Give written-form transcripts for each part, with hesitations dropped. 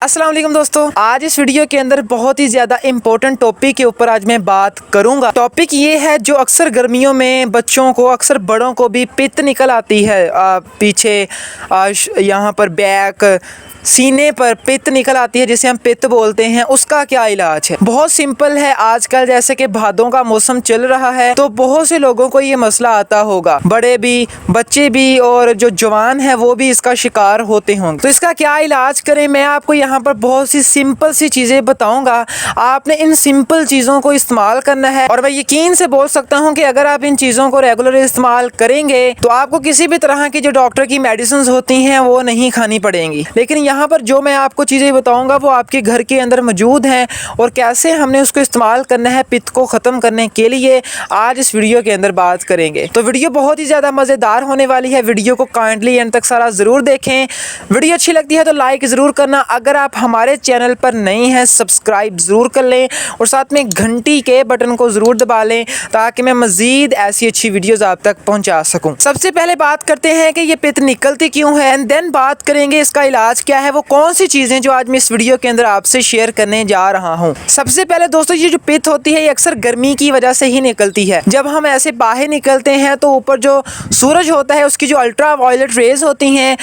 अस्सलाम वालेकुम दोस्तों, आज इस वीडियो के अंदर बहुत ही ज़्यादा इम्पोर्टेंट टॉपिक के ऊपर आज मैं बात करूंगा। टॉपिक ये है जो अक्सर गर्मियों में बच्चों को, अक्सर बड़ों को भी पित्त निकल आती है। पीछे यहाँ पर बैक सीने पर पित्त निकल आती है, जिसे हम पित्त बोलते हैं। उसका क्या इलाज है? बहुत सिंपल है। आजकल जैसे कि भादों का मौसम चल रहा है तो बहुत से लोगों को ये मसला आता होगा, बड़े भी, बच्चे भी और जो जवान है वो भी इसका शिकार होते होंगे। तो इसका क्या इलाज करें, मैं आपको यहाँ पर बहुत सी सिंपल सी चीज़ें बताऊँगा। आपने इन सिंपल चीज़ों को इस्तेमाल करना है और मैं यकीन से बोल सकता हूँ कि अगर आप इन चीज़ों को रेगुलर इस्तेमाल करेंगे तो आपको किसी भी तरह की जो डॉक्टर की मेडिसिन होती हैं वो नहीं खानी पड़ेंगी। लेकिन यहाँ पर जो मैं आपको चीज़ें बताऊंगा वो आपके घर के अंदर मौजूद हैं और कैसे हमने उसको इस्तेमाल करना है पित्त को ख़त्म करने के लिए, आज इस वीडियो के अंदर बात करेंगे। तो वीडियो बहुत ही ज़्यादा मज़ेदार होने वाली है। वीडियो को काइंडली एंड तक सारा ज़रूर देखें। वीडियो अच्छी लगती है तो लाइक ज़रूर करना। अगर आप हमारे चैनल पर नए हैं सब्सक्राइब ज़रूर कर लें और साथ में घंटी के बटन को ज़रूर दबा लें ताकि मैं मज़ीद ऐसी अच्छी वीडियोज़ आप तक पहुँचा सकूँ। सबसे पहले बात करते हैं कि ये पित्त निकलती क्यों है, एंड देन बात करेंगे इसका इलाज क्या है, वो कौन सी चीजें जो आज मैं इस वीडियो के अंदर आपसे शेयर करने जा रहा हूं। सबसे पहले दोस्तों, ये जो पित्त होती है ये अक्सर गर्मी की वजह से ही निकलती है। जब हम ऐसे बाहर निकलते हैं तो ऊपर जो सूरज होता है उसकी जो अल्ट्रा वायलेट रेज होती हैं,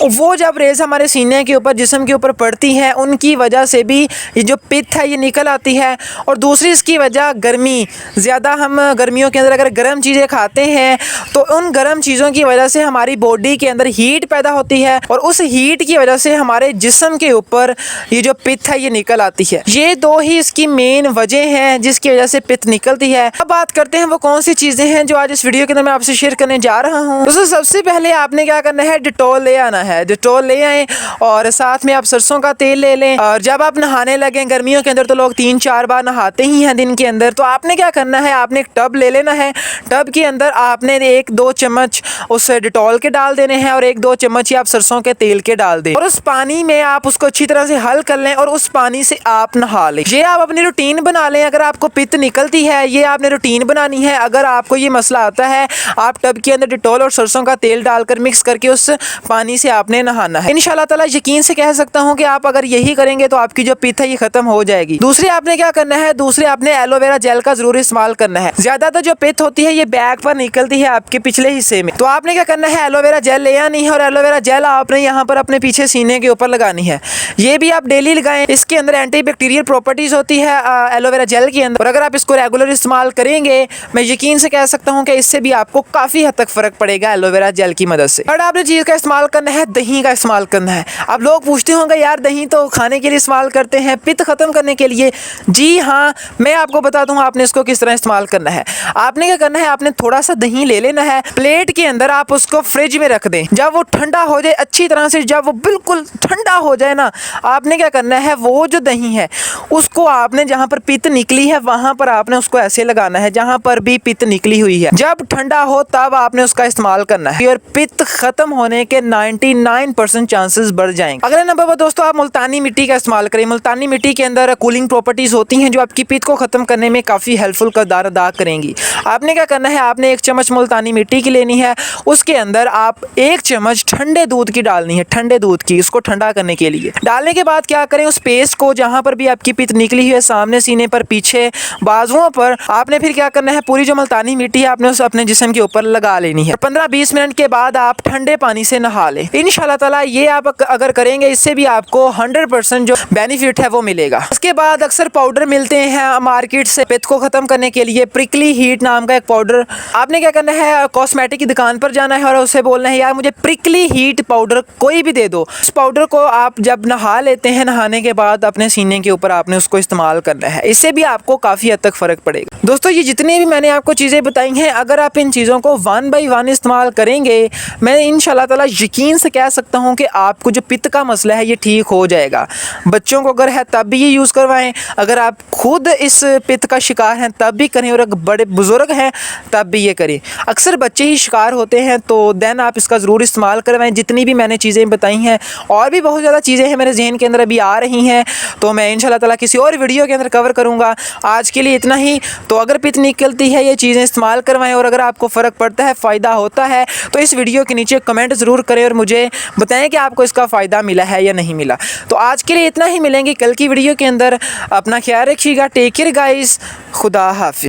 वो जब रेज हमारे सीने के ऊपर, जिस्म के ऊपर पड़ती हैं, उनकी वजह से भी ये जो पित्त है ये निकल आती है। और दूसरी इसकी वजह गर्मी, ज़्यादा हम गर्मियों के अंदर अगर गर्म चीज़ें खाते हैं तो उन गर्म चीज़ों की वजह से हमारी बॉडी के अंदर हीट पैदा होती है और उस हीट की वजह से हमारे जिस्म के ऊपर ये जो पित्त है ये निकल आती है। ये दो ही इसकी मेन वजह हैं जिसकी वजह से पित्त निकलती है। अब बात करते हैं वो कौन सी चीजें हैं जो आज इस वीडियो के अंदर मैं आपसे शेयर करने जा रहा हूँ। दोस्तों सबसे पहले आपने क्या करना है, डिटॉल ले आना है। डिटॉल ले आए और साथ में आप सरसों का तेल ले लें। और जब आप नहाने लगे, गर्मियों के अंदर तो लोग 3-4 बार नहाते ही हैं दिन के अंदर, तो आपने क्या करना है, आपने एक टब ले लेना है। टब के अंदर आपने 1-2 चम्मच उस डिटॉल के डाल देने हैं और 1-2 चम्मच ही आप सरसों के तेल के डाल दें और उस पानी में आप उसको अच्छी तरह से हल कर लें और उस पानी से आप नहा लें। ये आप अपनी रूटीन बना लें। अगर आपको पित्त निकलती है, ये आपने रूटीन बनानी है। अगर आपको ये मसला आता है, आप टब के अंदर डिटॉल और सरसों का तेल डालकर मिक्स करके उस पानी से आपने नहाना है। इंशाल्लाह ताला यकीन से कह सकता हूँ कि आप अगर यही करेंगे तो आपकी जो पित्त है ये खत्म हो जाएगी। दूसरे आपने क्या करना है, दूसरे आपने एलोवेरा जेल का जरूर इस्तेमाल करना है। ज्यादातर जो पित्त होती है ये बैक पर निकलती है, आपके पिछले हिस्से में, तो आपने क्या करना है, एलोवेरा जेल ले आनी है और एलोवेरा जेल आपने यहाँ पर अपने पीछे सीने के ऊपर लगानी है। ये भी आप डेली लगाएं। इसके अंदर एंटीबैक्टीरियल प्रॉपर्टीज होती है एलोवेरा जेल के अंदर, और अगर आप इसको रेगुलर इस्तेमाल करेंगे मैं यकीन से कह सकता हूँ कि इससे भी आपको काफ़ी हद तक फ़र्क पड़ेगा एलोवेरा जेल की मदद से। और आपने चीज़ का इस्तेमाल करना है, दही का इस्तेमाल करना है। अब लोग पूछते होंगे यार दही तो खाने के लिए इस्तेमाल करते हैं, पित्त ख़त्म करने के लिए। जी हाँ, मैं आपको बता दूँ आपने इसको किस तरह इस्तेमाल करना है। आपने क्या करना है, आपने थोड़ा सा दही ले लेना है, प्लेट के अंदर आप उसको फ्रिज में रख दें। जब वो ठंडा हो जाए अच्छी तरह से, जब वो बिल्कुल ठंडा हो जाए ना, आपने क्या करना है, वो जो दही है उसको आपने जहाँ पर पित्त निकली है वहाँ पर आपने उसको ऐसे लगाना है जहाँ पर भी पित्त निकली हुई है। जब ठंडा हो तब आपने उसका इस्तेमाल करना है और पित्त खत्म होने के 99% चांसेस बढ़ जाएंगे। अगले नंबर पर दोस्तों आप मुल्तानी मिट्टी का इस्तेमाल करें। मुल्तानी मिट्टी के अंदर कूलिंग प्रॉपर्टीज होती हैं जो आपकी पित्त को खत्म करने में काफ़ी हेल्पफुल किरदार अदा करेंगी। आपने क्या करना है, आपने 1 चम्मच मुल्तानी मिट्टी की लेनी है, उसके अंदर आप 1 चम्मच ठंडे दूध की डालनी है, ठंडे दूध की, उसको ठंडा करने के लिए। डालने के बाद क्या करें, उस पेस्ट को जहाँ पर भी आपकी पित्त निकली हुई है, सामने सीने पर, पीछे, बाजुओं पर, आपने फिर क्या करना है, पूरी जो मुल्तानी मिट्टी है आपने उस अपने जिस्म के ऊपर लगा लेनी है। 15-20 मिनट के बाद आप ठंडे पानी से नहा लें। इंशाल्लाह ताला ये आप अगर करेंगे इससे भी आपको 100% जो बेनिफिट है वो मिलेगा। उसके बाद अक्सर पाउडर मिलते हैं मार्केट से पित्त को खत्म करने के लिए। प्रिकली हीट नाम का एक पाउडर, आपने क्या करना है, कॉस्मेटिक की दुकान पर जाना है और उससे बोलना है यार मुझे प्रिकली हीट पाउडर कोई भी दे दो। उस पाउडर को आप जब नहा लेते हैं, नहाने के बाद अपने सीने के ऊपर आपने उसको इस्तेमाल करना है। इससे भी आपको काफ़ी हद तक फ़र्क पड़ेगा। दोस्तों ये जितनी भी मैंने आपको चीज़ें बताई हैं, अगर आप इन चीज़ों को 1 बाय 1 इस्तेमाल करेंगे, मैं इंशाल्लाह ताला यकीन से कह सकता हूँ कि आपको जो पित्त का मसला है ये ठीक हो जाएगा। बच्चों को अगर है तब भी ये यूज़ करवाएं, अगर आप खुद इस पित्त का शिकार हैं तब भी करें, और अगर बड़े बुज़ुर्ग हैं तब भी ये करें। अक्सर बच्चे ही शिकार होते हैं तो देन आप इसका ज़रूर इस्तेमाल करवाएं। जितनी भी मैंने चीज़ें बताई हैं, और भी बहुत ज़्यादा चीज़ें हैं मेरे जहन के अंदर अभी आ रही हैं, तो मैं इंशाल्लाह ताला किसी और वीडियो के अंदर कवर करूँगा। आज के लिए इतना ही। तो अगर पित्त निकलती है ये चीज़ें इस्तेमाल करवाएं, और अगर आपको फ़र्क पड़ता है, फ़ायदा होता है, तो इस वीडियो के नीचे कमेंट ज़रूर करें और मुझे बताएं कि आपको इसका फ़ायदा मिला है या नहीं मिला। तो आज के लिए इतना ही, मिलेंगे कल की वीडियो के अंदर। अपना ख्याल रखिएगा। टेक केयर गाइस, खुदा हाफिज़।